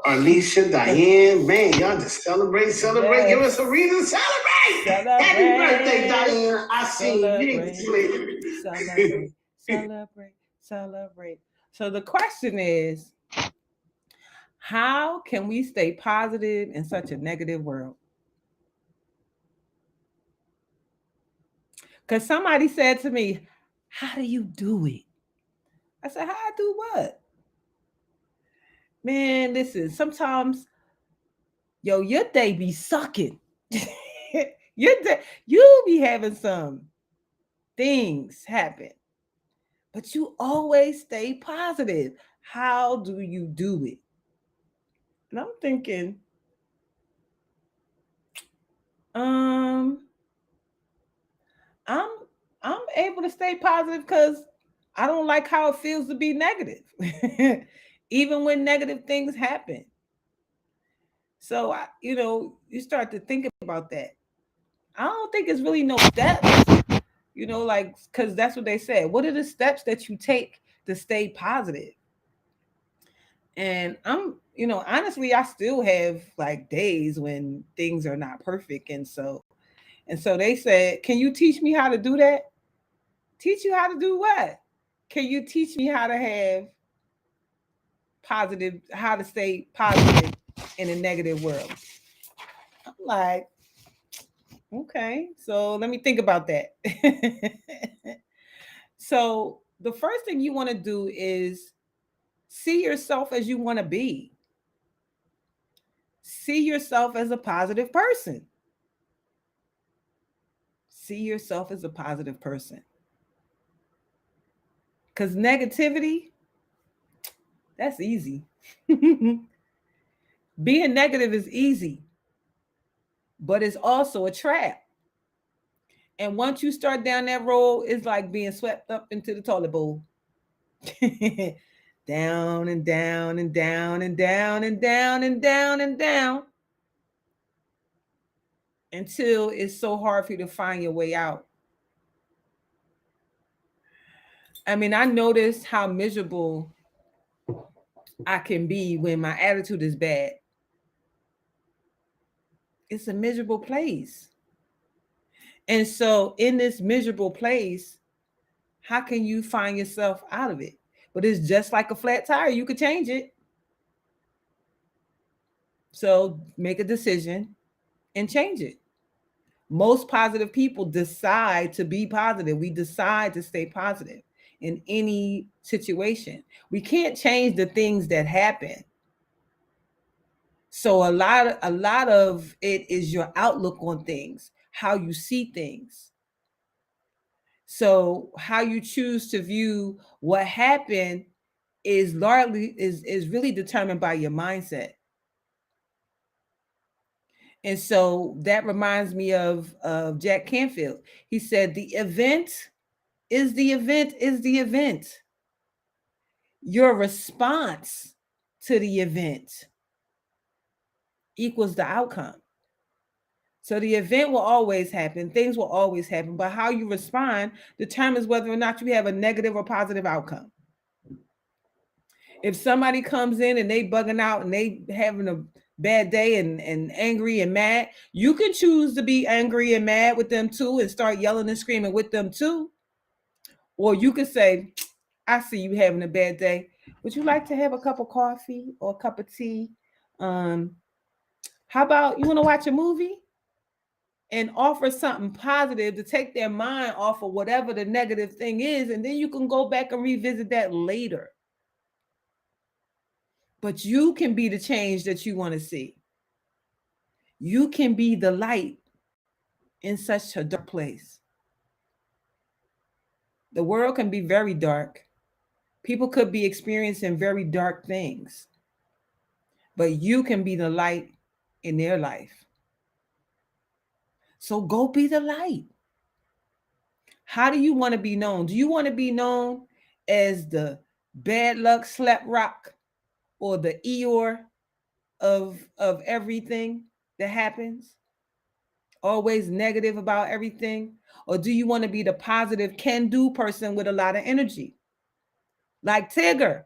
Alicia, Diane, man, y'all just celebrate. Yes. Give us a reason to celebrate. Happy birthday, Diane. I see you. Celebrate. So the question is, how can we stay positive in such a negative world? Because somebody said to me, how do you do it? I said, how I do what? Man, listen, sometimes, your day be sucking. Your day, you be having some things happen, but you always stay positive. How do you do it? And I'm thinking, um, I'm I'm able to stay positive because I don't like how it feels to be negative, even when negative things happen. So you start to think about that. I don't think it's really no steps, like because that's what they said. What are the steps that you take to stay positive? And honestly, I still have like days when things are not perfect, and so they said, "Can you teach me how to do that?" Teach you how to do what? Can you teach me how to have how to stay positive in a negative world? I'm like, okay, so let me think about that. So the first thing you want to do is see yourself as you want to be. See yourself as a positive person. See yourself as a positive person. Because negativity, that's easy. Being negative is easy, but it's also a trap. And once you start down that road, it's like being swept up into the toilet bowl. Down and down and down and down and down and down and down until it's so hard for you to find your way out. I mean, I noticed how miserable I can be when my attitude is bad. It's a miserable place. And so, in this miserable place, how can you find yourself out of it? But it's just like a flat tire, you could change it. So, make a decision and change it. Most positive people decide to be positive. We decide to stay positive in any situation. We can't change the things that happen. So a lot of it is your outlook on things, how you see things. So how you choose to view what happened is largely is really determined by your mindset. And so that reminds me of Jack Canfield. He said the event is the event is the event. Your response to the event equals the outcome. So the event will always happen, things will always happen, but how you respond determines whether or not you have a negative or positive outcome. If somebody comes in and they bugging out and they having a bad day and angry and mad, you can choose to be angry and mad with them too and start yelling and screaming with them too. Or you could say, I see you having a bad day. Would you like to have a cup of coffee or a cup of tea? Um, how about you want to watch a movie? And offer something positive to take their mind off of whatever the negative thing is, and then you can go back and revisit that later. But you can be the change that you want to see. You can be the light in such a dark place. The world can be very dark. People could be experiencing very dark things, but you can be the light in their life. So go be the light. How do you want to be known? Do you want to be known as the bad luck slap rock or the Eeyore of everything that happens? Always negative about everything? Or do you want to be the positive can do person with a lot of energy? Like Tigger.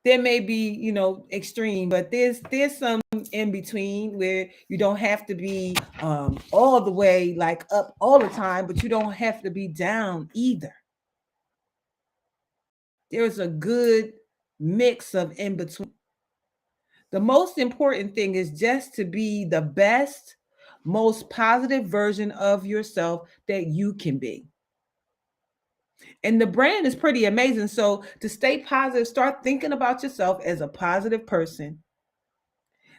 There may be, extreme, but there's some in between where you don't have to be all the way like up all the time, but you don't have to be down either. There's a good mix of in between. The most important thing is just to be the best, most positive version of yourself that you can be. And the brand is pretty amazing. So to stay positive, start thinking about yourself as a positive person.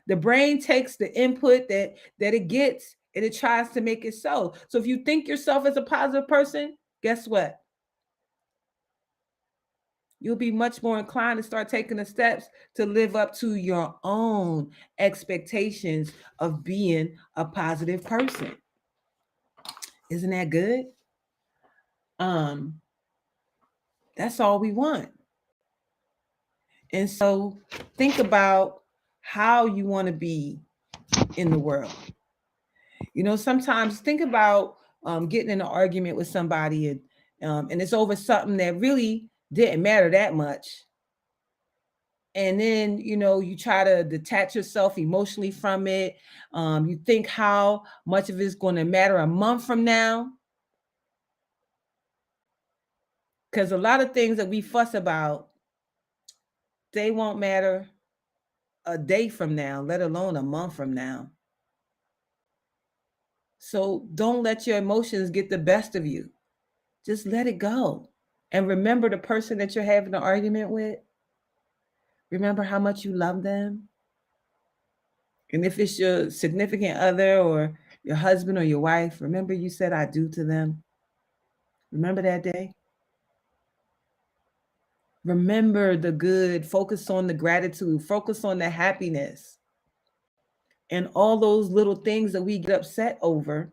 The brain takes the input that it gets and it tries to make it so. So if you think yourself as a positive person, guess what? You'll be much more inclined to start taking the steps to live up to your own expectations of being a positive person. Isn't that good? Um, that's all we want. And so think about how you want to be in the world. Sometimes think about getting in an argument with somebody and it's over something that really didn't matter that much. And then, you try to detach yourself emotionally from it. You think how much of it's going to matter a month from now. Because a lot of things that we fuss about, they won't matter a day from now, let alone a month from now. So don't let your emotions get the best of you. Just let it go. And remember the person that you're having an argument with. Remember how much you love them. And if it's your significant other or your husband or your wife, remember you said I do to them. Remember that day. Remember the good. Focus on the gratitude. Focus on the happiness. And all those little things that we get upset over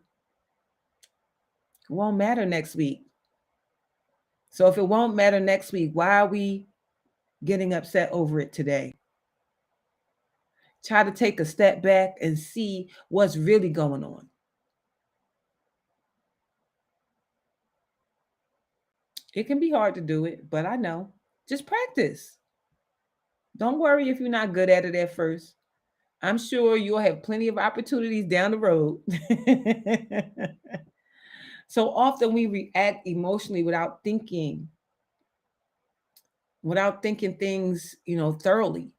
won't matter next week. So if it won't matter next week, why are we getting upset over it today? Try to take a step back and see what's really going on. It can be hard to do it, but I know. Just practice. Don't worry if you're not good at it at first. I'm sure you'll have plenty of opportunities down the road. So often we react emotionally without thinking things, thoroughly.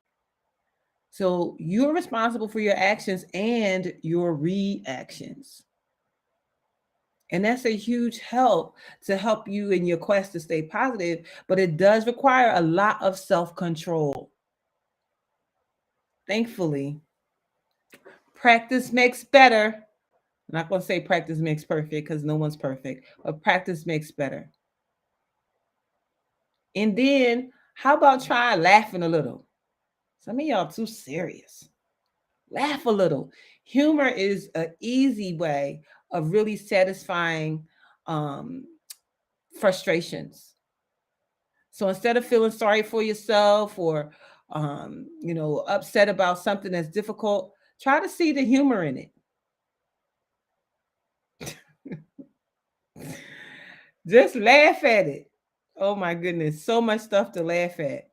So you're responsible for your actions and your reactions. And that's a huge help to help you in your quest to stay positive, but it does require a lot of self-control. Thankfully, practice makes better. I'm not going to say practice makes perfect because no one's perfect, but practice makes better. And then, how about trying laughing a little? Some of y'all too serious. Laugh a little. Humor is an easy way of really satisfying um, frustrations. So instead of feeling sorry for yourself or upset about something that's difficult, try to see the humor in it. Just laugh at it. Oh my goodness, so much stuff to laugh at.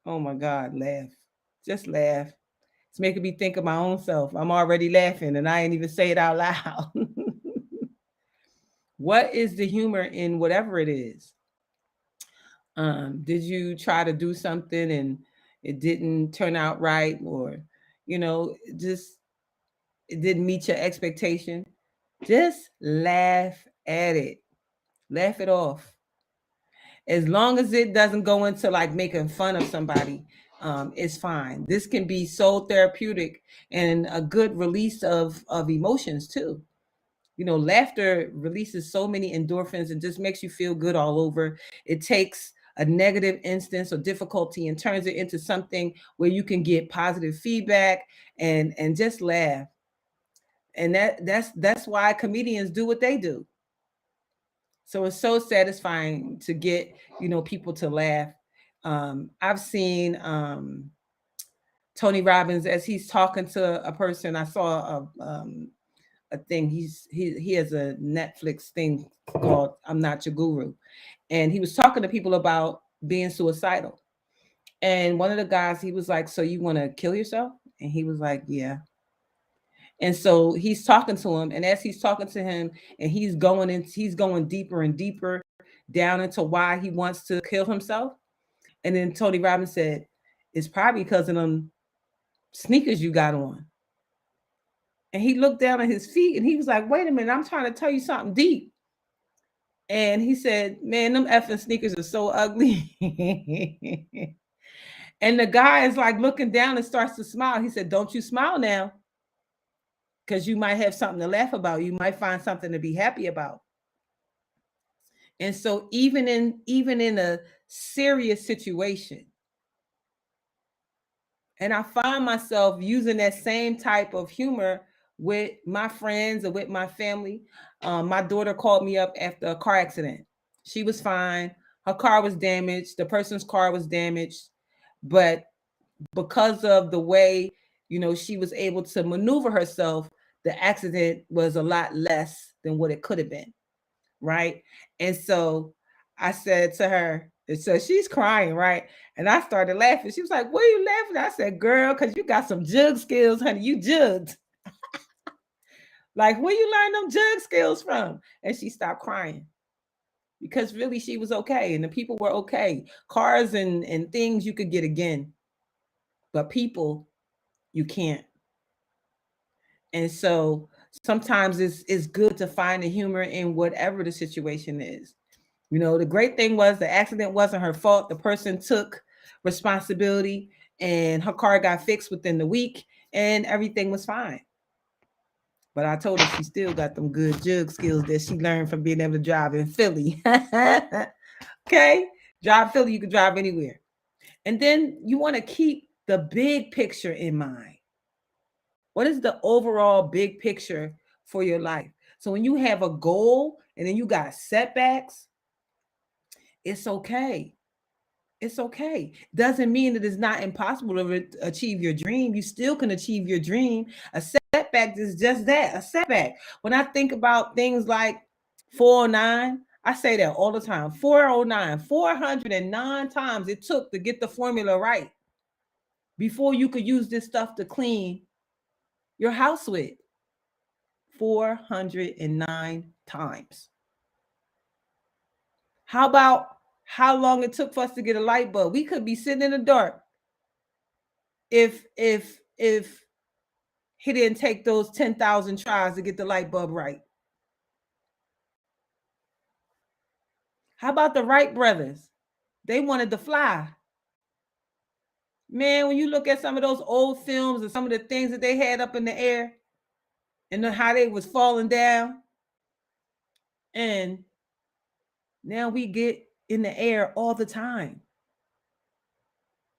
Oh my God, laugh. Just laugh. It's making me think of my own self. I'm already laughing and I ain't even say it out loud. What is the humor in whatever it is? Did you try to do something and it didn't turn out right, or just it didn't meet your expectation? Just laugh at it. Laugh it off. As long as it doesn't go into like making fun of somebody, it's fine. This can be so therapeutic and a good release of emotions too. Laughter releases so many endorphins and just makes you feel good all over. It takes a negative instance or difficulty and turns it into something where you can get positive feedback and just laugh. And that's why comedians do what they do. So it's so satisfying to get people to laugh. I've seen Tony Robbins as he's talking to a person. I saw a thing. He has a Netflix thing called "I'm Not Your Guru," and he was talking to people about being suicidal. And one of the guys, he was like, "So you want to kill yourself?" And he was like, "Yeah." And so he's talking to him, and as he's talking to him, and he's going deeper and deeper down into why he wants to kill himself. And then Tony Robbins said, "It's probably because of them sneakers you got on." And he looked down at his feet, and he was like, "Wait a minute, I'm trying to tell you something deep." And he said, "Man, them effing sneakers are so ugly." And the guy is like looking down and starts to smile. He said, "Don't you smile now, because you might have something to laugh about. You might find something to be happy about." And so even in a serious situation, and I find myself using that same type of humor with my friends or with my family. My daughter called me up after a car accident. She was fine. Her car was damaged. The person's car was damaged, but because of the way she was able to maneuver herself, the accident was a lot less than what it could have been, right? And so I said to her, and so she's crying, right? And I started laughing. She was like, "What are you laughing at?" I said, "Girl, because you got some jug skills, honey. You jugged." Like, where you learn them jug skills from? And she stopped crying because really she was okay and the people were okay. Cars and things you could get again, but people you can't. And so sometimes it's good to find the humor in whatever the situation is. The great thing was the accident wasn't her fault. The person took responsibility and her car got fixed within the week and everything was fine. But I told her she still got them good jug skills that she learned from being able to drive in Philly. Okay? Drive Philly, you can drive anywhere. And then you want to keep the big picture in mind. What is the overall big picture for your life? So when you have a goal and then you got setbacks, it's okay. It's okay. Doesn't mean that it's not impossible to achieve your dream. You still can achieve your dream. A setback is just that, a setback. When I think about things like 409, I say that all the time. 409, 409 times it took to get the formula right before you could use this stuff to clean your house with. 409 times. How about how long it took for us to get a light bulb? We could be sitting in the dark if he didn't take those 10,000 tries to get the light bulb right. How about the Wright brothers? They wanted to fly. Man, when you look at some of those old films and some of the things that they had up in the air and how they was falling down, and now we get in the air all the time.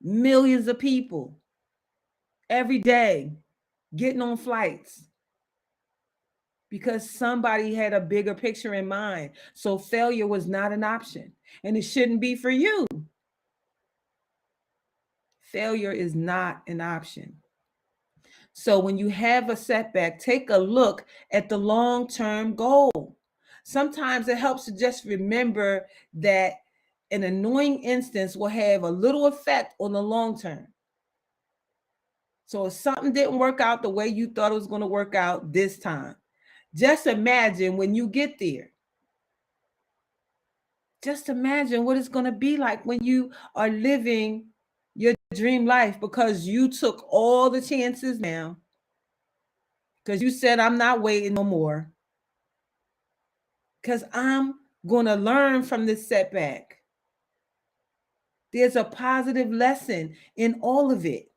Millions of people every day getting on flights because somebody had a bigger picture in mind. So failure was not an option, and it shouldn't be for you. Failure is not an option. So when you have a setback, take a look at the long-term goal. Sometimes it helps to just remember that an annoying instance will have a little effect on the long term. So if something didn't work out the way you thought it was going to work out this time, just imagine when you get there. Just imagine what it's going to be like when you are living your dream life because you took all the chances now. Because you said, "I'm not waiting no more. Because I'm going to learn from this setback." There's a positive lesson in all of it.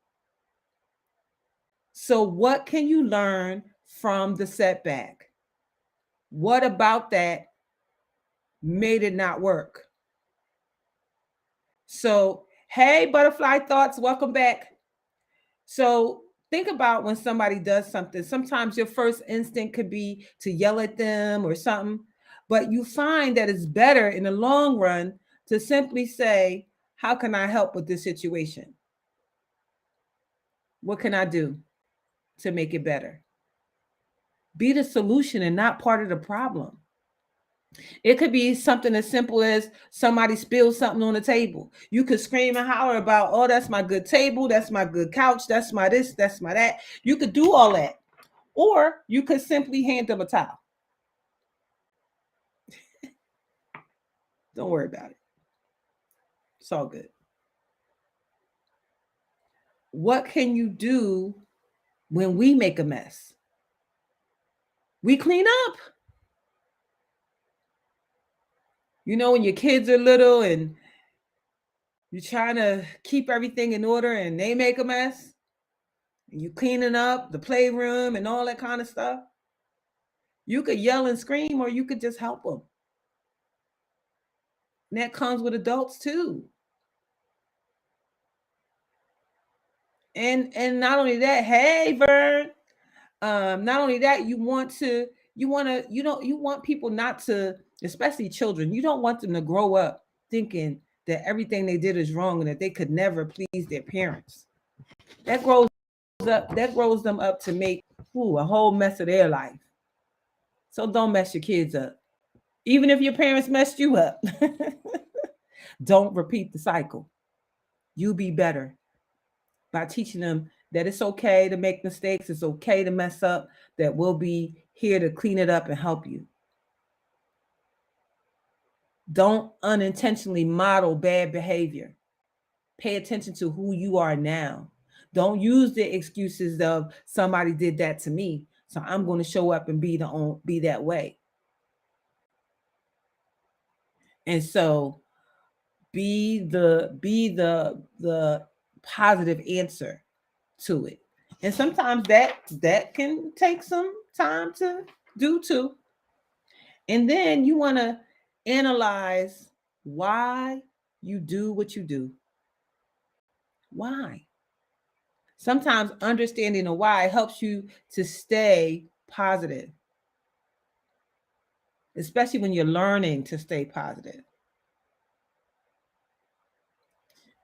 So, what can you learn from the setback? What about that made it not work? So, hey, Butterfly Thoughts, welcome back. So, think about when somebody does something. Sometimes your first instinct could be to yell at them or something, but you find that it's better in the long run to simply say, "How can I help with this situation? What can I do to make it better?" Be the solution and not part of the problem. It could be something as simple as somebody spills something on the table. You could scream and holler about, oh, that's my good table, that's my good couch, that's my this, that's my that. You could do all that. Or you could simply hand them a towel. Don't worry about it. It's all good. What can you do when we make a mess? We clean up. You know, when your kids are little and you're trying to keep everything in order and they make a mess, and you cleaning up the playroom and all that kind of stuff. You could yell and scream, or you could just help them. And that comes with adults too. And not only that, hey Vern, not only that, you want people not to, especially children, you don't want them to grow up thinking that everything they did is wrong and that they could never please their parents. That grows them up to make a whole mess of their life. So don't mess your kids up. Even if your parents messed you up, don't repeat the cycle. You be better by teaching them that it's okay to make mistakes, it's okay to mess up, that we'll be here to clean it up and help you. Don't unintentionally model bad behavior. Pay attention to who you are now. Don't use the excuses of somebody did that to me, so I'm going to show up and be that way. And so be the positive answer to it. And sometimes that can take some time to do too. And then you want to analyze why you do what you do. Why? Sometimes understanding the why helps you to stay positive, especially when you're learning to stay positive.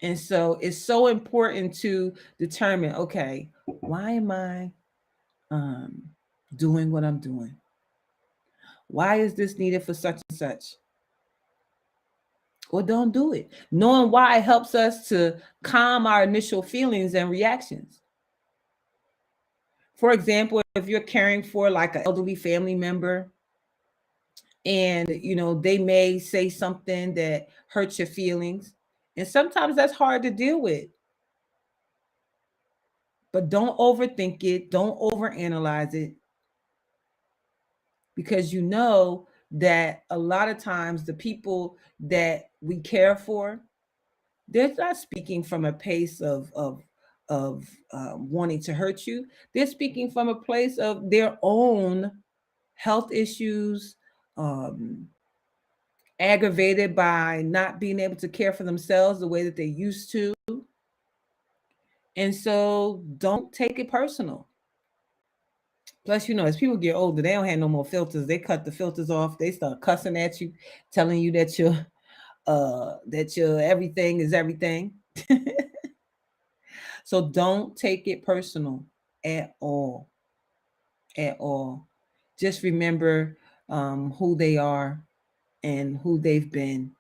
And so it's so important to determine, okay, why am I doing what I'm doing? Why is this needed for such and such? Or don't do it. Knowing why helps us to calm our initial feelings and reactions. For example, if you're caring for like an elderly family member and they may say something that hurts your feelings, and sometimes that's hard to deal with. But don't overthink it, don't overanalyze it, because that a lot of times the people that we care for, they're not speaking from a place of wanting to hurt you. They're speaking from a place of their own health issues, aggravated by not being able to care for themselves the way that they used to. And so don't take it personal. Plus, as people get older, they don't have no more filters. They cut the filters off. They start cussing at you, telling you that your everything is everything. So don't take it personal at all. At all. Just remember who they are and who they've been.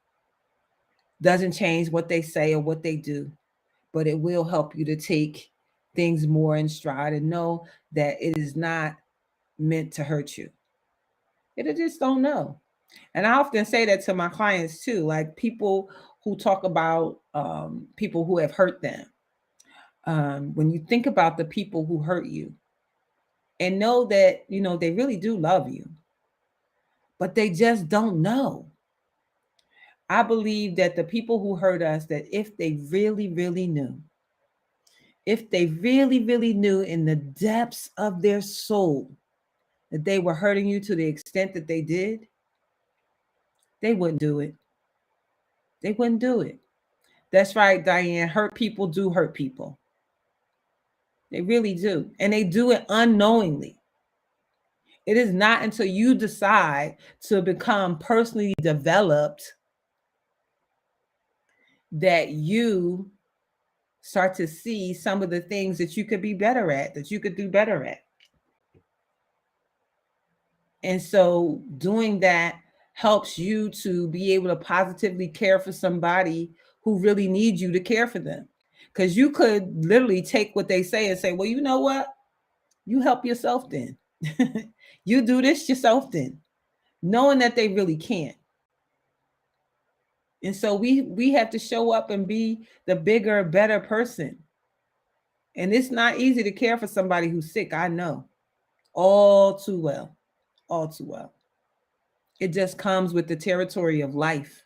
Doesn't change what they say or what they do, but it will help you to take things more in stride and know that it is not meant to hurt you. It just don't know. And I often say that to my clients too, like people who talk about people who have hurt them. When you think about the people who hurt you and know that, they really do love you, but they just don't know. I believe that the people who hurt us, that if they really, really knew, if they really, really knew in the depths of their soul that they were hurting you to the extent that they did, they wouldn't do it. They wouldn't do it. That's right, Diane. Hurt people do hurt people. They really do. And they do it unknowingly. It is not until you decide to become personally developed that you start to see some of the things that you could be better at, that you could do better at. And so doing that helps you to be able to positively care for somebody who really needs you to care for them. Because you could literally take what they say and say, well, you know what? You help yourself then. You do this yourself then, knowing that they really can't. And so we have to show up and be the bigger, better person. And it's not easy to care for somebody who's sick. I know all too well, all too well. It just comes with the territory of life.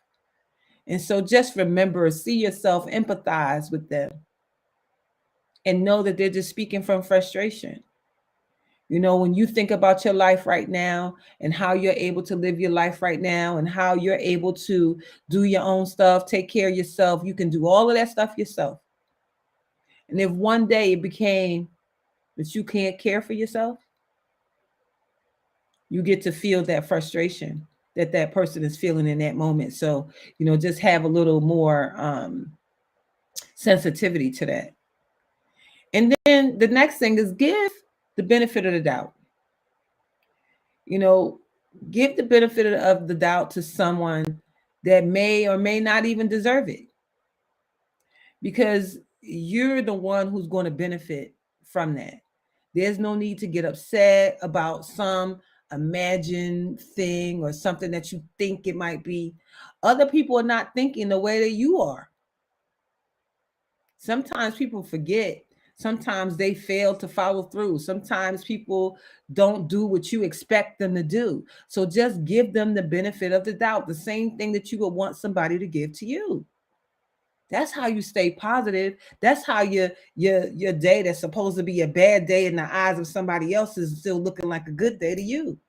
And so just remember, see yourself, empathize with them, and know that they're just speaking from frustration. You know, when you think about your life right now and how you're able to live your life right now and how you're able to do your own stuff, take care of yourself, you can do all of that stuff yourself. And if one day it became that you can't care for yourself, you get to feel that frustration that that person is feeling in that moment. So, you know, just have a little more sensitivity to that. And then the next thing is give the benefit of the doubt. You know, give the benefit of the doubt to someone that may or may not even deserve it, because you're the one who's going to benefit from that. There's no need to get upset about some imagined thing or something that you think it might be. Other people are not thinking the way that you are. Sometimes people forget. Sometimes they fail to follow through. Sometimes people don't do what you expect them to do. So just give them the benefit of the doubt, the same thing that you would want somebody to give to you. That's how you stay positive. That's how your day that's supposed to be a bad day in the eyes of somebody else is still looking like a good day to you.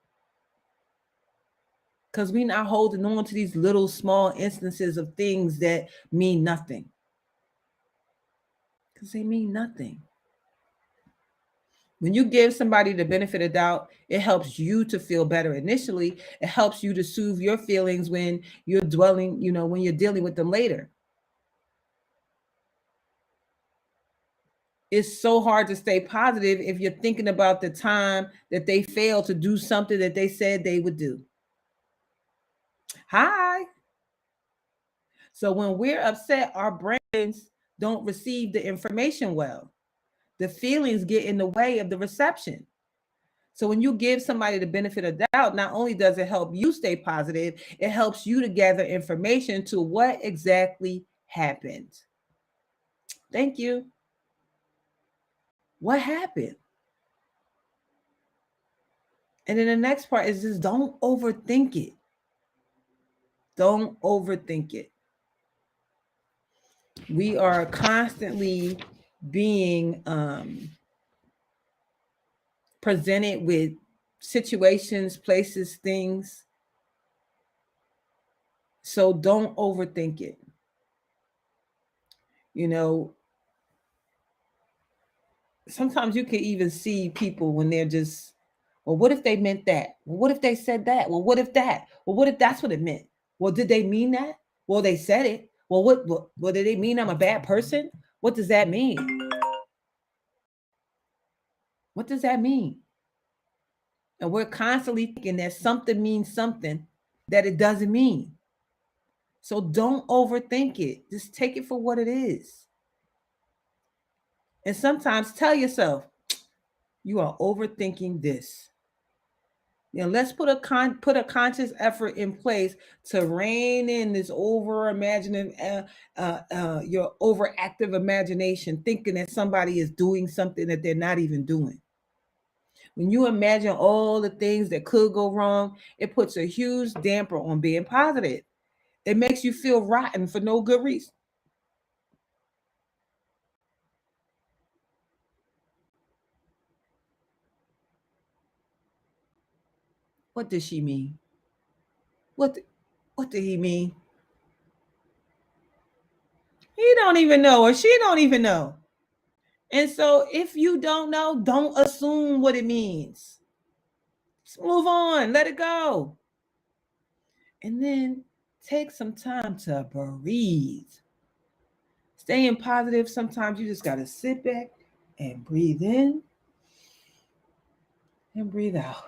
Because we're not holding on to these little small instances of things that mean nothing. Because they mean nothing. When you give somebody the benefit of doubt, it helps you to feel better initially. It helps you to soothe your feelings when you're dwelling, you know, when you're dealing with them later. It's so hard to stay positive if you're thinking about the time that they failed to do something that they said they would do. Hi. So when we're upset, our brains don't receive the information well. The feelings get in the way of the reception. So when you give somebody the benefit of doubt, not only does it help you stay positive, it helps you to gather information to what exactly happened. Thank you. What happened? And then the next part is just don't overthink it. Don't overthink it. We are constantly being presented with situations, places, things. So don't overthink it. You know, sometimes you can even see people when they're just, well, what if they meant that? Well, what if they said that? Well, what if that? Well, what if that's what it meant? Well, did they mean that? Well, they said it. Well, what did they mean? I'm a bad person? What does that mean? What does that mean? And we're constantly thinking that something means something that it doesn't mean. So don't overthink it. Just take it for what it is. And sometimes tell yourself, you are overthinking this. You know, let's put a conscious effort in place to rein in this over imaginative, your overactive imagination, thinking that somebody is doing something that they're not even doing. When you imagine all the things that could go wrong, it puts a huge damper on being positive. It makes you feel rotten for no good reason. What did she mean? What what did he mean? He don't even know, or she don't even know. And so if you don't know, don't assume what it means. Just move on, let it go. And then take some time to breathe. Staying positive, sometimes you just got to sit back and breathe in and breathe out.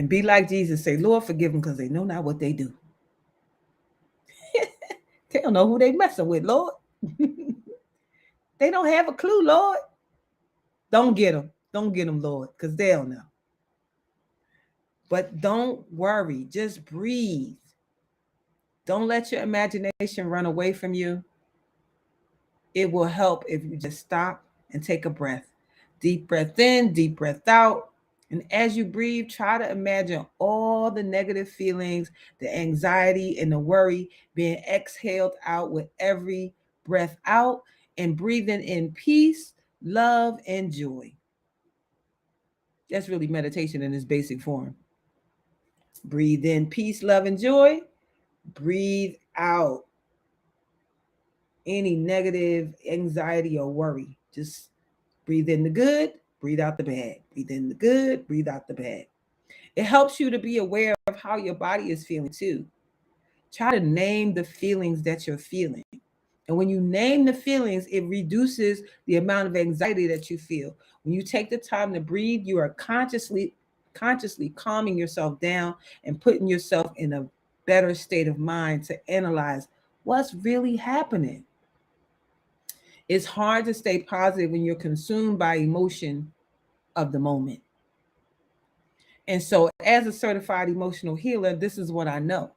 And be like Jesus, say, Lord, forgive them because they know not what they do. They don't know who they messing with, Lord. They don't have a clue, Lord. Don't get them. Don't get them, Lord, because they'll know. But don't worry. Just breathe. Don't let your imagination run away from you. It will help if you just stop and take a breath. Deep breath in, deep breath out. And as you breathe, try to imagine all the negative feelings, the anxiety, and the worry being exhaled out with every breath out, and breathing in peace, love, and joy. That's really meditation in its basic form. Breathe in peace, love, and joy. Breathe out any negative anxiety or worry. Just breathe in the good, breathe out the bad. Breathe in the good, breathe out the bad. It helps you to be aware of how your body is feeling too. Try to name the feelings that you're feeling. And when you name the feelings, it reduces the amount of anxiety that you feel. When you take the time to breathe, you are consciously calming yourself down and putting yourself in a better state of mind to analyze what's really happening. It's hard to stay positive when you're consumed by emotion of the moment. And so, as a certified emotional healer, this is what I know.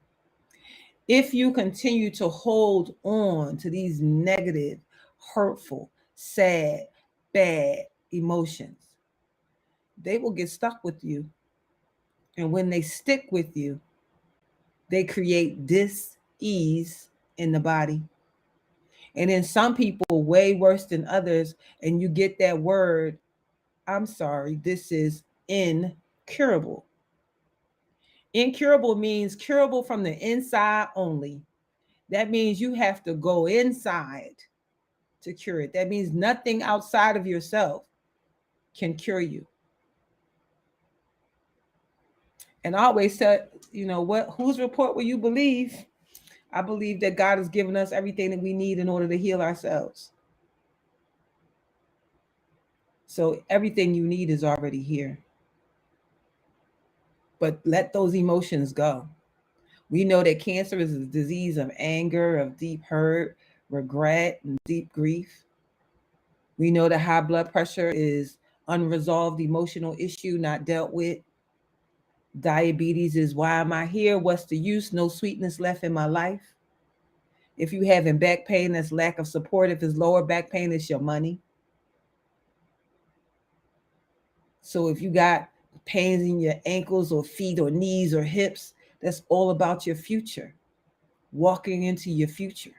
If you continue to hold on to these negative, hurtful, sad, bad emotions, they will get stuck with you. And when they stick with you, they create dis-ease in the body. And then some people, way worse than others, and you get that word, I'm sorry, this is incurable. Incurable means curable from the inside only. That means you have to go inside to cure it. That means nothing outside of yourself can cure you. And I always tell, whose report will you believe? I believe that God has given us everything that we need in order to heal ourselves. So everything you need is already here. But let those emotions go. We know that cancer is a disease of anger, of deep hurt, regret, and deep grief. We know that high blood pressure is unresolved emotional issue not dealt with. Diabetes is why am I here? What's the use? No sweetness left in my life. If you having back pain, that's lack of support. If it's lower back pain, it's your money. So if you got pains in your ankles or feet or knees or hips, that's all about your future, walking into your future.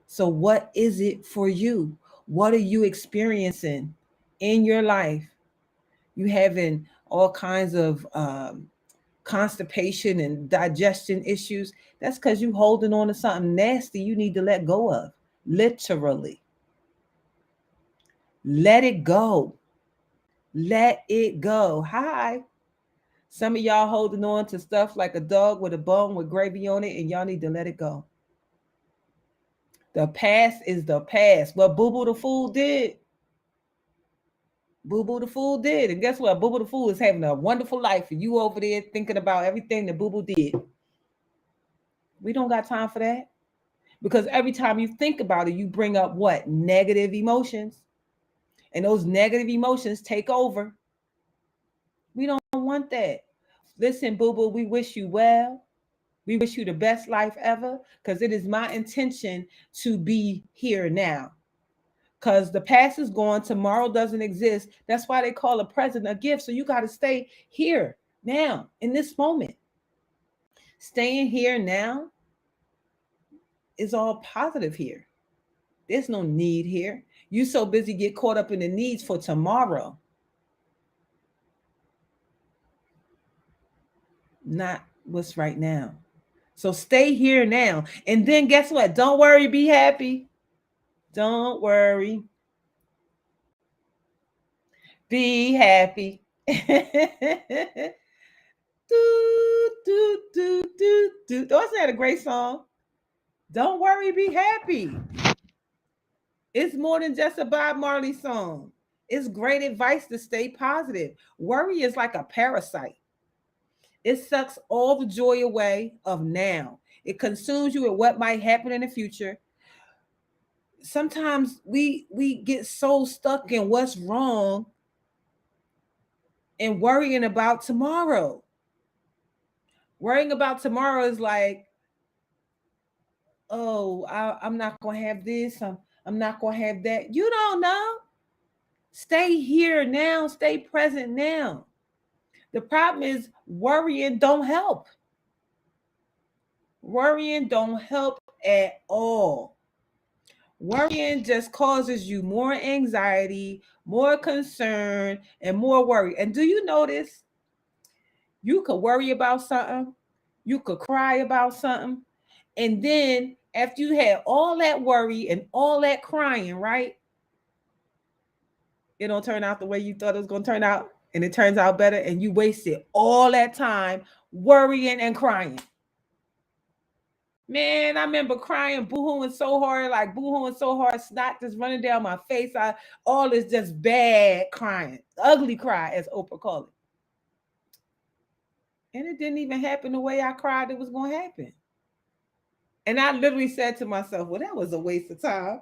So what is it for you? What are you experiencing in your life? You having all kinds of constipation and digestion issues. That's because you holding on to something nasty you need to let go of. Literally. Let it go. Let it go. Hi. Some of y'all holding on to stuff like a dog with a bone with gravy on it, and y'all need to let it go. The past is the past. What Boo Boo the Fool did. Boo Boo the Fool did. And guess what? Boo Boo the Fool is having a wonderful life. And you over there thinking about everything that Boo Boo did. We don't got time for that. Because every time you think about it, you bring up what? Negative emotions. And those negative emotions take over. We don't want that. Listen, Boo Boo, we wish you well. We wish you the best life ever because it is my intention to be here now. Because the past is gone, tomorrow doesn't exist. That's why they call a present a gift. So you got to stay here now in this moment. Staying here now is all positive here. There's no need here. You so busy get caught up in the needs for tomorrow. Not what's right now. So stay here now. And then guess what? Don't worry, be happy. Don't worry. Be happy. do, do. Wasn't that a great song? Don't worry, be happy. It's more than just a Bob Marley song. it's great advice to stay positive. Worry is like a parasite. It sucks all the joy away of now. It consumes you with what might happen in the future. Sometimes we get so stuck in what's wrong and worrying about tomorrow. Worrying about tomorrow is like, oh, I'm not gonna have this. I'm not gonna have that. You don't know. Stay here now. Stay present now. The problem is worrying don't help. Worrying don't help at all. Worrying just causes you more anxiety, more concern, and more worry. And do you notice you could worry about something, you could cry about something, and then after you had all that worry and all that crying, right? It don't turn out the way you thought it was going to turn out, and it turns out better, and you wasted all that time worrying and crying. Man, I remember crying, boo-hooing so hard, snot just running down my face. All this just bad crying, ugly cry, as Oprah called it. And it didn't even happen the way I cried it was going to happen. And I literally said to myself, well, that was a waste of time.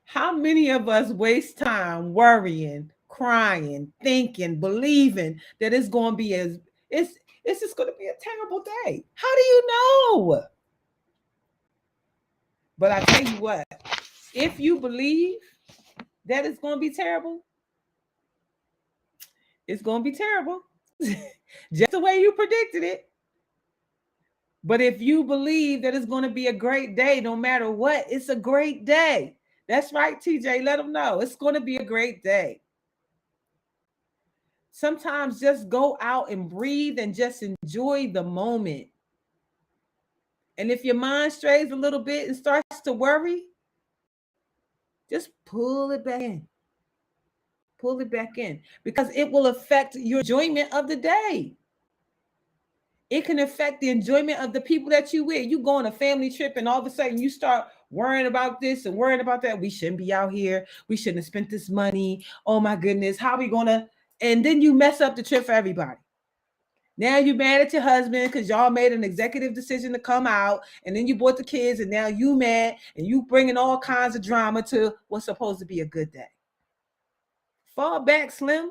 How many of us waste time worrying, crying, thinking, believing that it's going to be it's just going to be a terrible day? How do you know? But I tell you what, if you believe that it's going to be terrible, it's going to be terrible. Just the way you predicted it. But if you believe that it's going to be a great day, no matter what, it's a great day. That's right, TJ. Let them know. It's going to be a great day. Sometimes just go out and breathe and just enjoy the moment. And if your mind strays a little bit and starts to worry, just pull it back in. Pull it back in, because it will affect your enjoyment of the day. It can affect the enjoyment of the people that you with. You go on a family trip and all of a sudden you start worrying about this and worrying about that. We shouldn't be out here. We shouldn't have spent this money. Oh my goodness, how are we going to? And then you mess up the trip for everybody. Now you're mad at your husband because y'all made an executive decision to come out, and then you brought the kids, and now you mad, and you bringing all kinds of drama to what's supposed to be a good day. Fall back, Slim.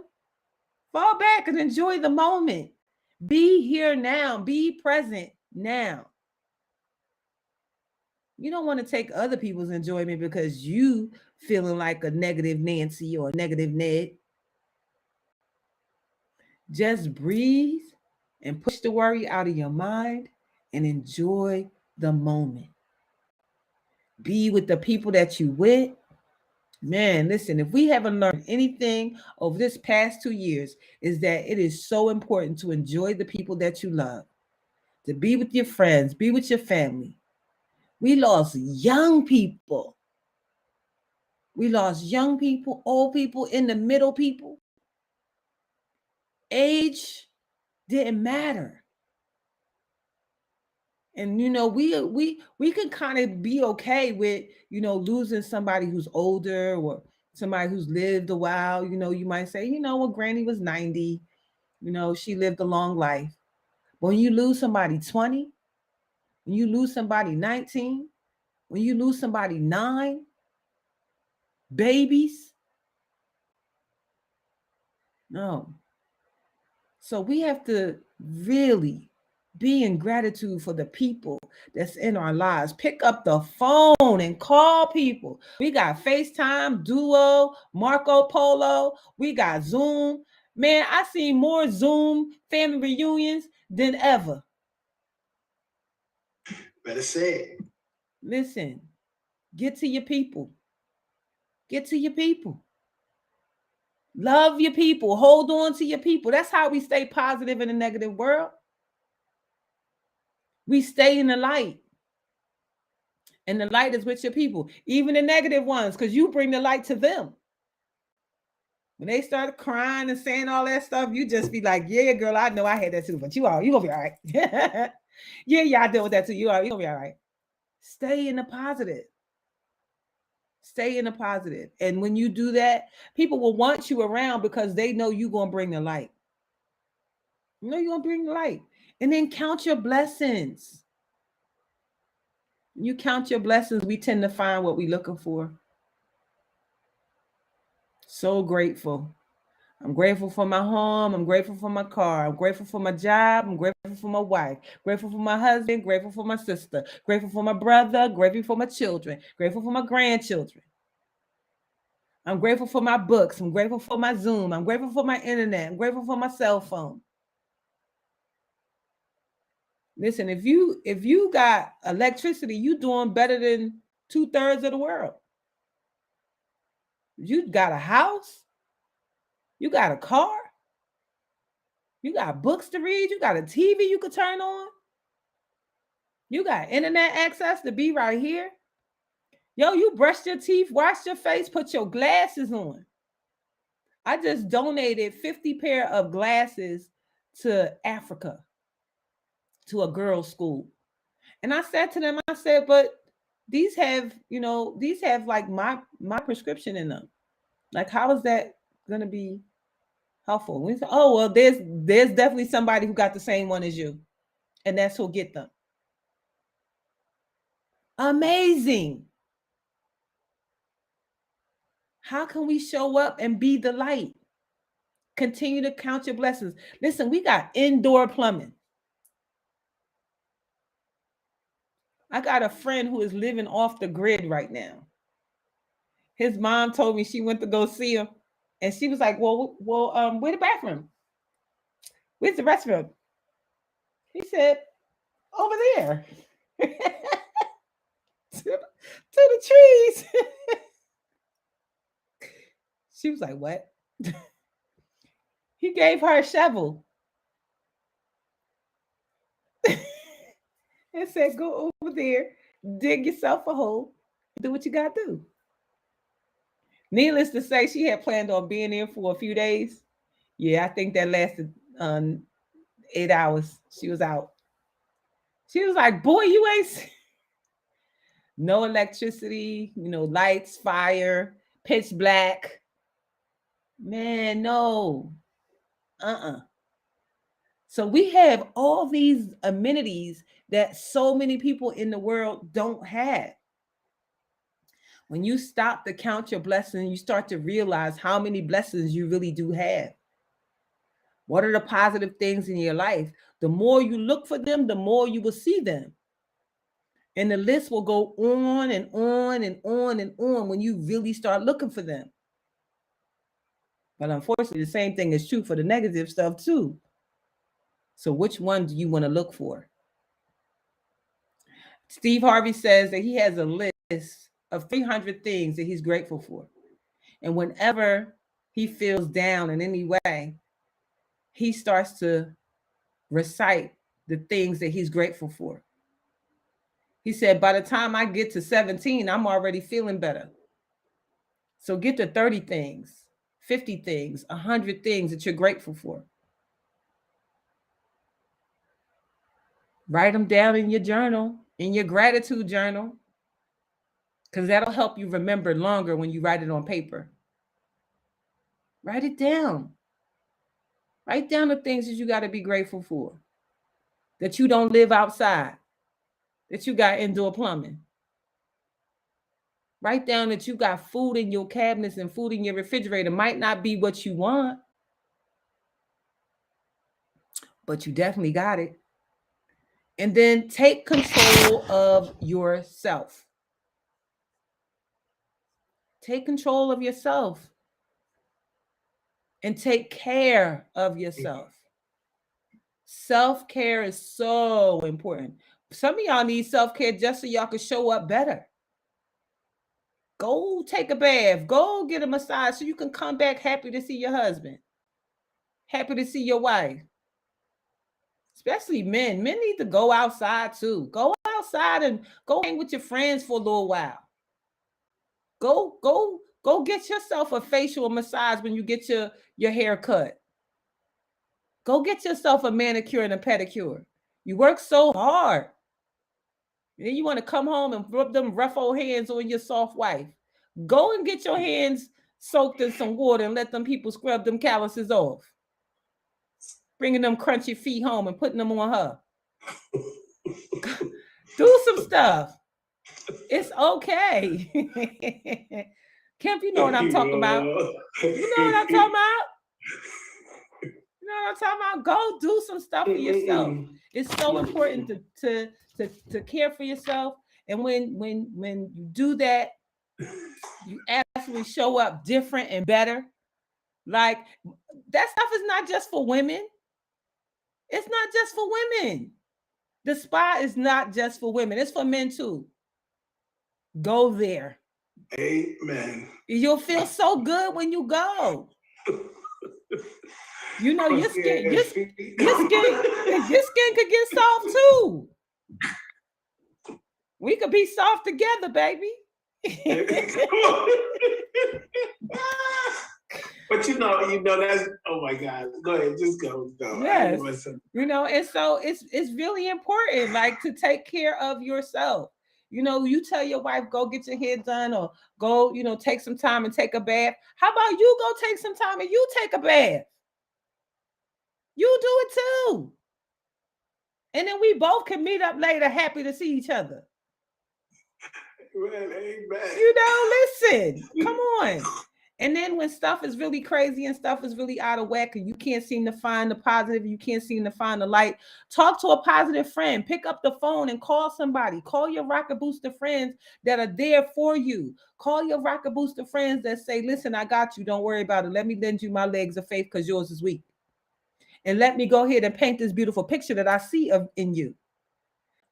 Fall back and enjoy the moment. Be here now. Be present now. You don't want to take other people's enjoyment because you feeling like a negative Nancy or a negative Ned. Just breathe and push the worry out of your mind and enjoy the moment. Be with the people that you with. Man, listen, if we haven't learned anything over this past 2 years, is that it is so important to enjoy the people that you love, to be with your friends, be with your family. We lost young people. We lost young people, old people, in the middle people. Age didn't matter. And we can kind of be okay with losing somebody who's older or somebody who's lived a while. You might say, Granny was 90, she lived a long life. But when you lose somebody 20, when you lose somebody 19, when you lose somebody 9, babies, no. So we have to really be in gratitude for the people that's in our lives. Pick up the phone and call people. We got FaceTime, Duo, Marco Polo. We got Zoom. Man, I seen more Zoom family reunions than ever. Better say it. Listen, get to your people. Get to your people. Love your people. Hold on to your people. That's how we stay positive in a negative world. We stay in the light. And the light is with your people, even the negative ones, because you bring the light to them. When they start crying and saying all that stuff, you just be like, yeah, girl, I know I had that too, but you gonna be all right. yeah, I deal with that too. You gonna be all right. Stay in the positive. Stay in the positive. And when you do that, people will want you around because they know you're going to bring the light. You know you're going to bring the light. And then count your blessings. You count your blessings, we tend to find what we're looking for. So grateful. I'm grateful for my home. I'm grateful for my car. I'm grateful for my job. I'm grateful for my wife. Grateful for my husband. Grateful for my sister. Grateful for my brother. Grateful for my children. Grateful for my grandchildren. I'm grateful for my books. I'm grateful for my Zoom. I'm grateful for my internet. I'm grateful for my cell phone. Listen, if you got electricity, you doing better than 2/3 of the world. You got a house, you got a car, you got books to read, you got a TV you could turn on, you got internet access to be right here. Yo, you brushed your teeth, washed your face, put your glasses on. I just donated 50 pair of glasses to Africa, to a girls' school. And I said to them, I said, but these have, these have like my prescription in them. Like, how is that gonna be helpful? We say, oh well, there's definitely somebody who got the same one as you, and that's who'll get them. Amazing. How can we show up and be the light? Continue to count your blessings. Listen, we got indoor plumbing. I got a friend who is living off the grid right now. His mom told me she went to go see him, and she was like, well, where's the bathroom? Where's the restroom? He said, over there. to the trees. She was like, what? He gave her a shovel and said, go over there, dig yourself a hole, do what you got to do. Needless to say, she had planned on being there for a few days. Yeah, I think that lasted 8 hours. She was out. She was like, boy, you ain't... No electricity, lights, fire, pitch black. Man, no. So we have all these amenities that so many people in the world don't have. When you stop to count your blessings, you start to realize how many blessings you really do have. What are the positive things in your life? The more you look for them, the more you will see them. And the list will go on and on and on and on when you really start looking for them. But unfortunately, the same thing is true for the negative stuff too. So which one do you want to look for? Steve Harvey says that he has a list of 300 things that he's grateful for. And whenever he feels down in any way, he starts to recite the things that he's grateful for. He said, by the time I get to 17, I'm already feeling better. So get to 30 things, 50 things, 100 things that you're grateful for. Write them down in your journal, in your gratitude journal, because that'll help you remember longer when you write it on paper. Write it down. Write down the things that you got to be grateful for. That you don't live outside. That you got indoor plumbing. Write down that you got food in your cabinets and food in your refrigerator. Might not be what you want, but you definitely got it. And then take control of yourself. Take control of yourself. And take care of yourself. Self-care is so important. Some of y'all need self-care just so y'all can show up better. Go take a bath. Go get a massage so you can come back happy to see your husband. Happy to see your wife. Especially men. Men need to go outside too. Go outside and go hang with your friends for a little while. Go get yourself a facial massage when you get your hair cut. Go get yourself a manicure and a pedicure. You work so hard. And then you want to come home and rub them rough old hands on your soft wife. Go and get your hands soaked in some water and let them people scrub them calluses off. Bringing them crunchy feet home and putting them on her. Do some stuff. It's okay. Kemp, you know what I'm talking about. You know what I'm talking about. You know what I'm talking about. Go do some stuff for yourself. It's so important to care for yourself. And when you do that, you actually show up different and better. Like that stuff is not just for women. It's not just for women. The spa is not just for women. It's for men too. Go there. Amen. You'll feel so good when you go. You know, your skin could get soft too. We could be soft together, baby. But you know that's, oh my God. Go ahead, just go. Yes. You know, and so it's really important, like, to take care of yourself. You know, you tell your wife, go get your hair done, or go, you know, take some time and take a bath. How about you go take some time and you take a bath? You do it too. And then we both can meet up later, happy to see each other. Amen. You know, listen, come on. And then when stuff is really crazy and stuff is really out of whack and you can't seem to find the positive, you can't seem to find the light, talk to a positive friend. Pick up the phone and call somebody. Call your Rocket Booster friends that are there for you. Call your Rocket Booster friends that say, listen, I got you. Don't worry about it. Let me lend you my legs of faith because yours is weak. And let me go ahead and paint this beautiful picture that I see in you.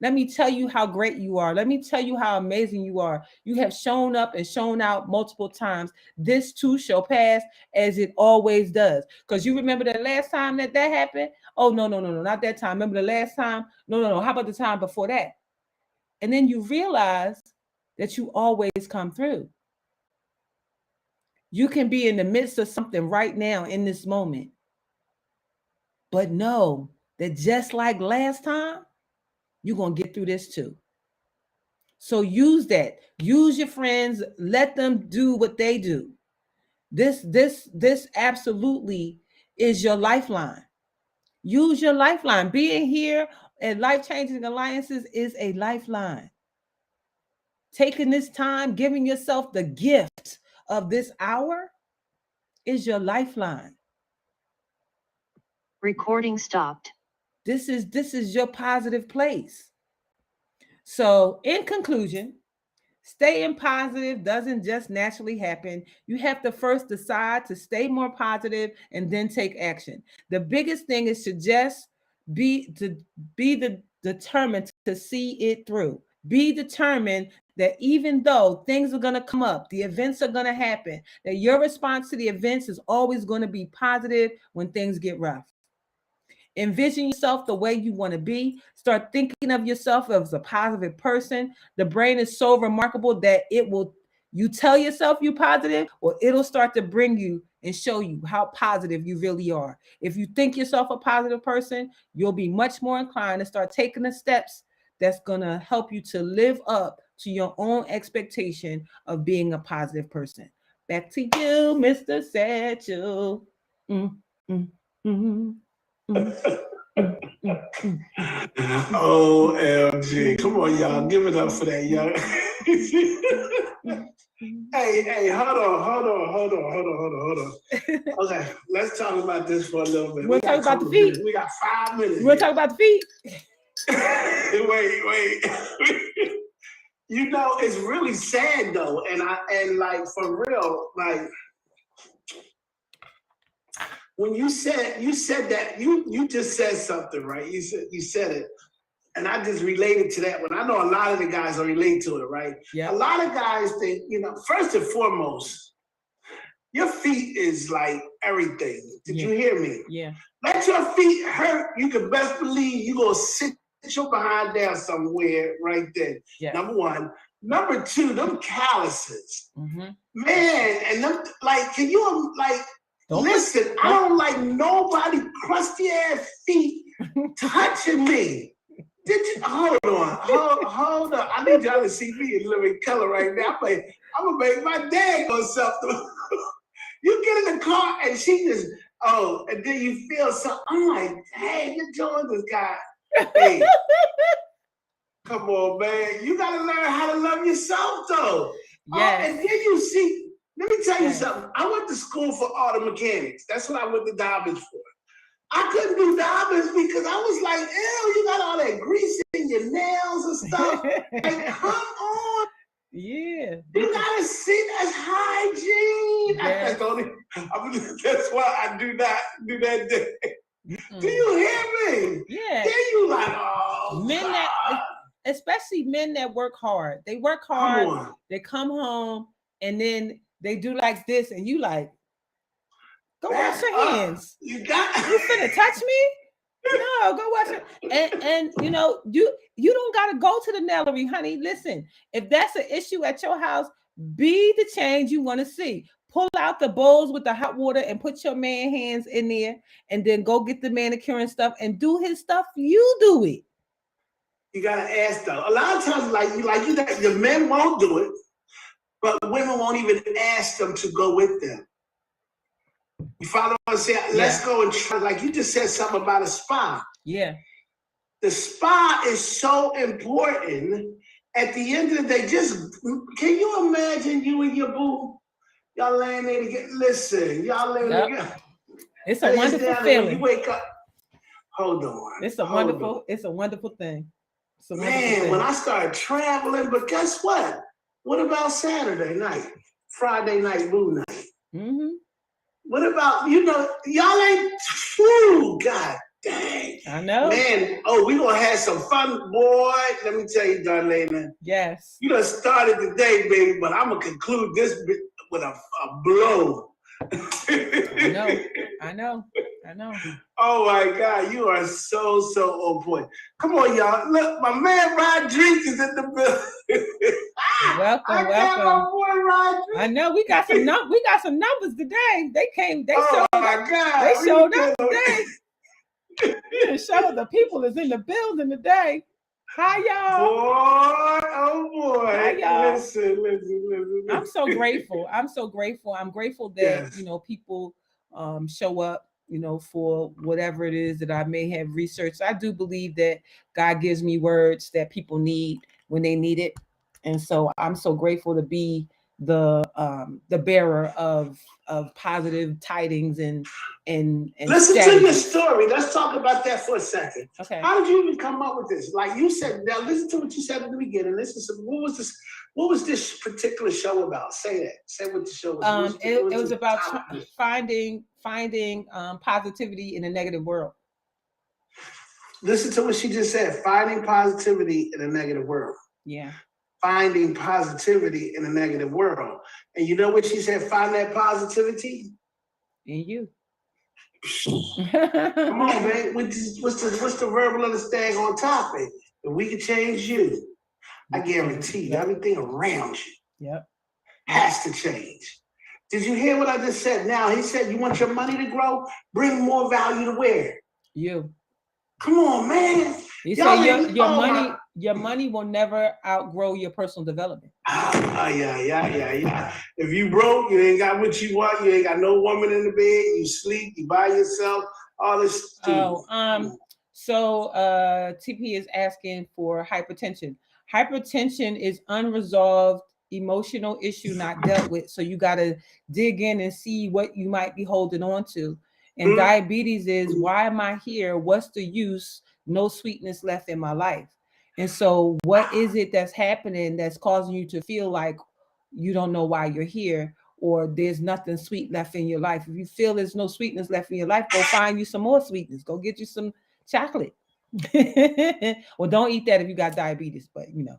Let me tell you how great you are. Let me tell you how amazing you are. You have shown up and shown out multiple times. This too shall pass, as it always does. Because you remember the last time that happened? Oh, no, not that time. Remember the last time? No. How about the time before that? And then you realize that you always come through. You can be in the midst of something right now in this moment. But know that just like last time, you're going to get through this too. So use that. Use your friends. Let them do what they do. This absolutely is your lifeline. Use your lifeline. Being here at Life Changing Alliances is a lifeline. Taking this time, giving yourself the gift of this hour is your lifeline. Recording stopped. This is your positive place. So, in conclusion, staying positive doesn't just naturally happen. You have to first decide to stay more positive and then take action. The biggest thing is to just be determined to see it through. Be determined that even though things are going to come up, the events are going to happen, that your response to the events is always going to be positive when things get rough. Envision yourself the way you want to be. Start thinking of yourself as a positive person. The brain is so remarkable that you tell yourself you're positive, or it'll start to bring you and show you how positive you really are. If you think yourself a positive person, you'll be much more inclined to start taking the steps that's going to help you to live up to your own expectation of being a positive person. Back to you, Mr. Satchel. OMG. Come on, y'all. Give it up for that, young. Hey, hold on. Okay, let's talk about this for a little bit. We'll talk about the feet. We got 5 minutes. We'll talk about the feet. Wait. You know, it's really sad though, and like for real, like when you said that, you just said something, right? You said it, and I just related to that one. I know a lot of the guys will relate to it, right? Yeah. A lot of guys think, you know, first and foremost, your feet is like everything. Did you hear me? Yeah. Let your feet hurt. You can best believe you gonna sit your behind down somewhere right there. Yeah. Number one. Number two, them calluses. Mm-hmm. Man, and them, like, can you, like, listen, I don't like nobody crusty ass feet touching me. Did you, hold on. I need y'all to see me in living color right now. I'm like, I'm gonna make my dad go something. You get in the car and she just, and then you feel something. I'm like, hey, you're doing this guy. Hey, come on, man. You gotta learn how to love yourself, though. Yes. And then you see, let me tell you Yes. something. I went to school for auto mechanics. That's what I went to Dobbins for. I couldn't do Dobbins because I was like, ew, you got all that grease in your nails and stuff. Like, come on. Yeah. You gotta see that's hygiene. Yes. That's why I do not do that day. Do you hear me? Yeah. Then you like, oh, men God. that, especially men that work hard. They work hard. They come home and then they do like this, and you like, go wash your hands. You finna touch me? No, go wash it. And you know, you don't gotta go to the nailery, honey. Listen, if that's an issue at your house, be the change you want to see. Pull out the bowls with the hot water and put your man hands in there, and then go get the manicure and stuff and do his stuff. You do it. You gotta ask though. A lot of times, the men won't do it, but women won't even ask them to go with them. You follow what I'm saying? Yeah. Let's go and try. Like you just said something about a spa. Yeah. The spa is so important. At the end of the day, can you imagine you and your boo? Y'all laying there together. Listen, y'all laying together. It's a wonderful feeling. When you wake up. Hold on. It's a wonderful thing. Man, when I started traveling, but guess what? What about Saturday night? Friday night, boo night? Mm-hmm. What about, y'all ain't, God dang. I know. Man, we gonna have some fun, boy. Let me tell you, Darlaina. Yes. You done started the day, baby, but I'm gonna conclude this with a blow. I know. Oh my God, you are so on point. Come on, y'all. Look, my man Rodrigue is in the building. Welcome. My boy Rodrigue. I know we got some numbers today. They showed up. God. They showed up today. You show the people is in the building today. Hi, y'all. Boy. Hi, y'all. Listen. I'm so grateful. I'm grateful that, people show up, for whatever it is that I may have researched. I do believe that God gives me words that people need when they need it. And so I'm so grateful to be the bearer of positive tidings and listen strategies. To your story. Let's talk about that for a second. Okay. How did you even come up with this? Like you said, now listen to what you said at the beginning. What was this particular show about? Say that. Say what the show was. It was about finding positivity in a negative world. Listen to what she just said. Finding positivity in a negative world. Yeah. Finding positivity in a negative world. And you know what she said? Find that positivity in you. Come on, man. What's the verbal of the stag on topic? If we can change you, I guarantee you, everything around you has to change. Did you hear what I just said? Now, he said, you want your money to grow? Bring more value to where? You. Come on, man. You say your money will never outgrow your personal development. Yeah. If you broke, you ain't got what you want. You ain't got no woman in the bed. You sleep. You by yourself. All this. So TP is asking for hypertension. Hypertension is unresolved emotional issue not dealt with. So you got to dig in and see what you might be holding on to. And diabetes is, why am I here? What's the use? No sweetness left in my life. And so what is it that's happening that's causing you to feel like you don't know why you're here, or there's nothing sweet left in your life? If you feel there's no sweetness left in your life, go find you some more sweetness. Go get you some chocolate. Well, don't eat that if you got diabetes, but you know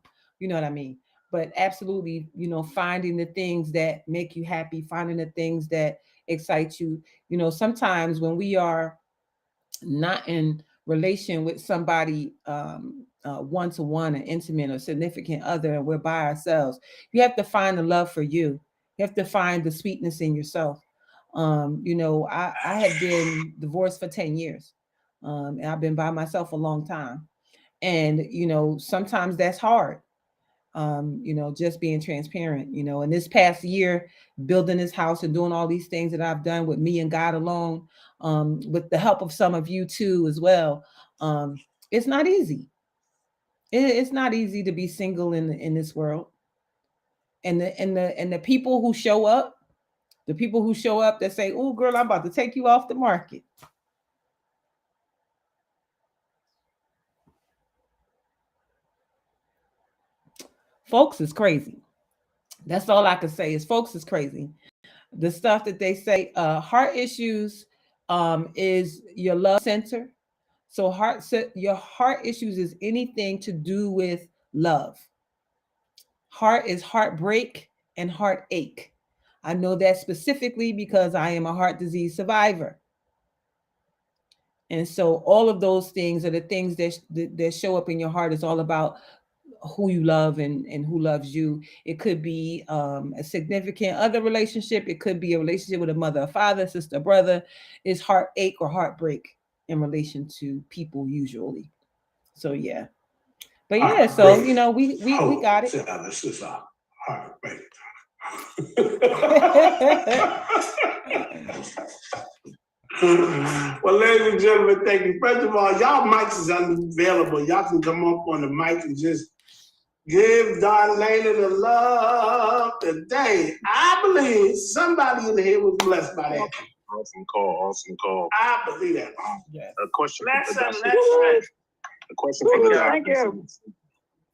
what I mean. But absolutely, finding the things that make you happy, finding the things that excite you. Sometimes when we are not in relation with somebody one-to-one, an intimate or significant other, and we're by ourselves, you have to find the love for you. You have to find the sweetness in yourself. I have been divorced for 10 years. And I've been by myself a long time. And, sometimes that's hard. Just being transparent, and this past year, building this house and doing all these things that I've done with me and God alone, with the help of some of you too as well. It's not easy. It's not easy to be single in this world. And the people who show up, that say, "Oh, girl, I'm about to take you off the market." Folks is crazy. That's all I can say is folks is crazy. The stuff that they say, heart issues, is your love center. So your heart issues is anything to do with love. Heart is heartbreak and heartache. I know that specifically because I am a heart disease survivor. And so all of those things are the things that show up in your heart. Is all about who you love and who loves you. It could be a significant other relationship. It could be a relationship with a mother, a father, sister, brother. Is heartache or heartbreak in relation to people usually. So yeah. But yeah, so we got it. This is a heartbreak. Well, ladies and gentlemen, thank you. First of all, y'all mics is unavailable. Y'all can come up on the mic and just give Darlaina the love today. I believe somebody in here was blessed by that. Awesome call. I believe that. Yeah. A question. A question for the doctor.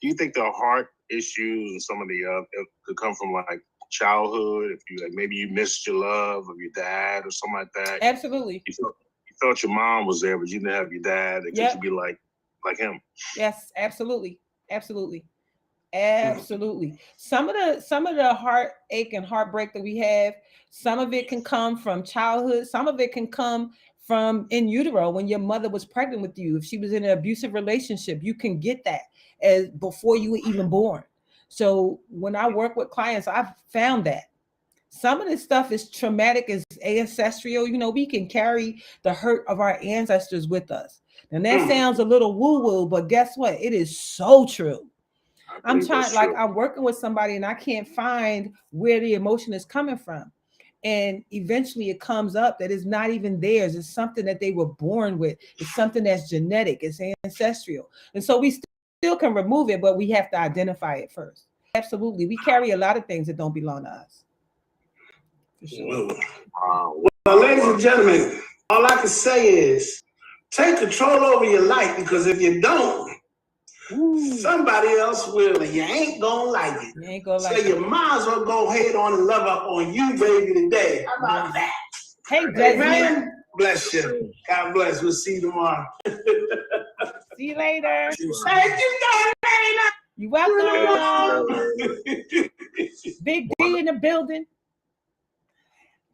Do you think the heart issues and some of the could come from like childhood? If you maybe you missed your love of your dad or something like that. Absolutely. You thought your mom was there, but you didn't have your dad. It could be like him. Yes, absolutely. Some of the heartache and heartbreak that we have, some of it can come from childhood, some of it can come from in utero when your mother was pregnant with you. If she was in an abusive relationship, you can get that as before you were even born. So when I work with clients, I've found that some of this stuff is traumatic, is ancestral. We can carry the hurt of our ancestors with us. And that sounds a little woo-woo, but guess what? It is so true. I'm trying, like I'm working with somebody and I can't find where the emotion is coming from. And eventually it comes up that it's not even theirs. It's something that they were born with. It's something that's genetic. It's ancestral. And so we still can remove it, but we have to identify it first. Absolutely. We carry a lot of things that don't belong to us. For sure. Well, ladies and gentlemen, all I can say is take control over your life, because if you don't, somebody else will, and you ain't gonna like it. So you might as well go ahead on and love up on you, baby, today. How about that? Hey, man. Bless you. God bless. We'll see you tomorrow. See you later. Thank you, Darlaina. You're welcome. Big D in the building.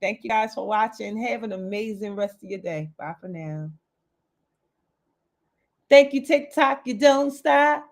Thank you guys for watching. Have an amazing rest of your day. Bye for now. Thank you, TikTok. You don't stop.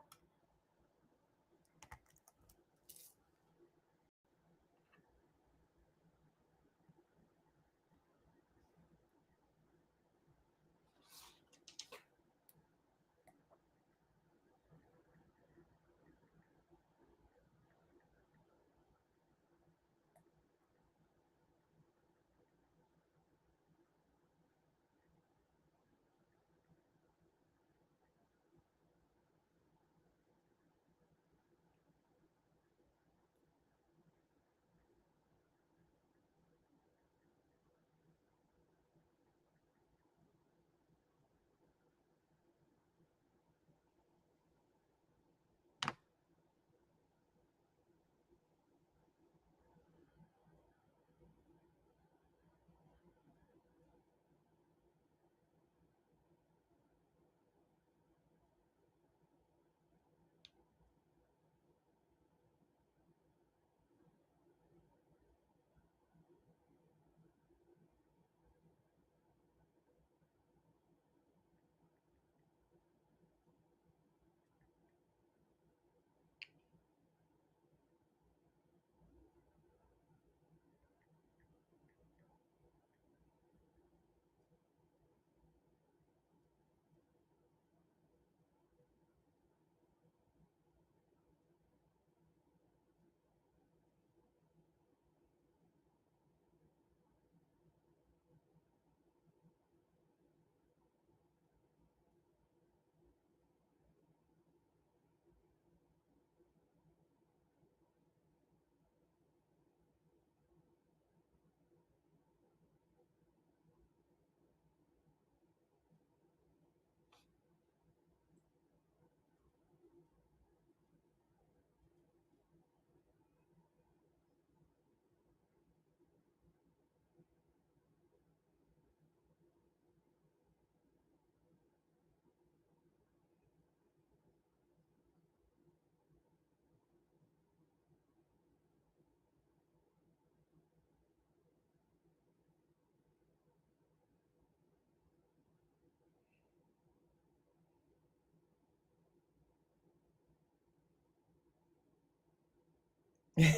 What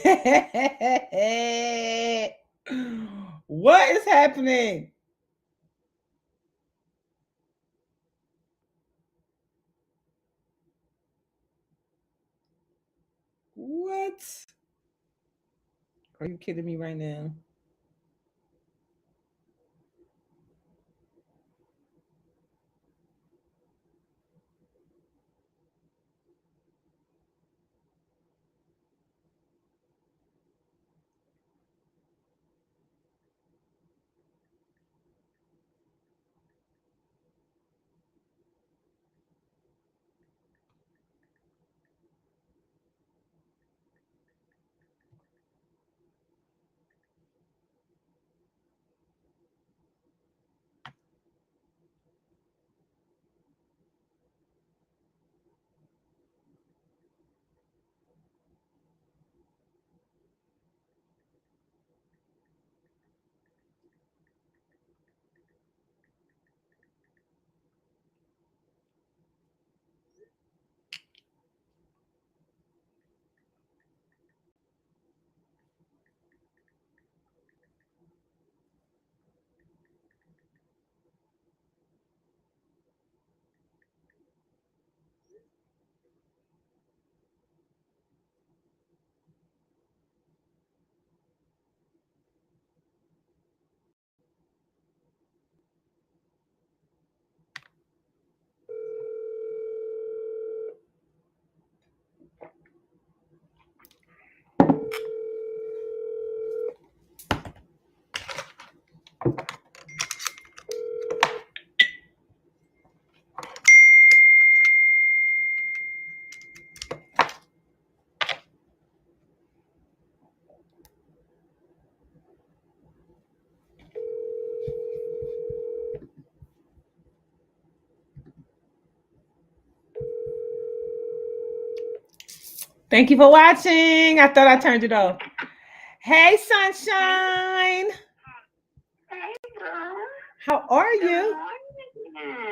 is happening? What? Are you kidding me right now? Thank you for watching. I thought I turned it off. Hey, sunshine. Hey, girl. How are you?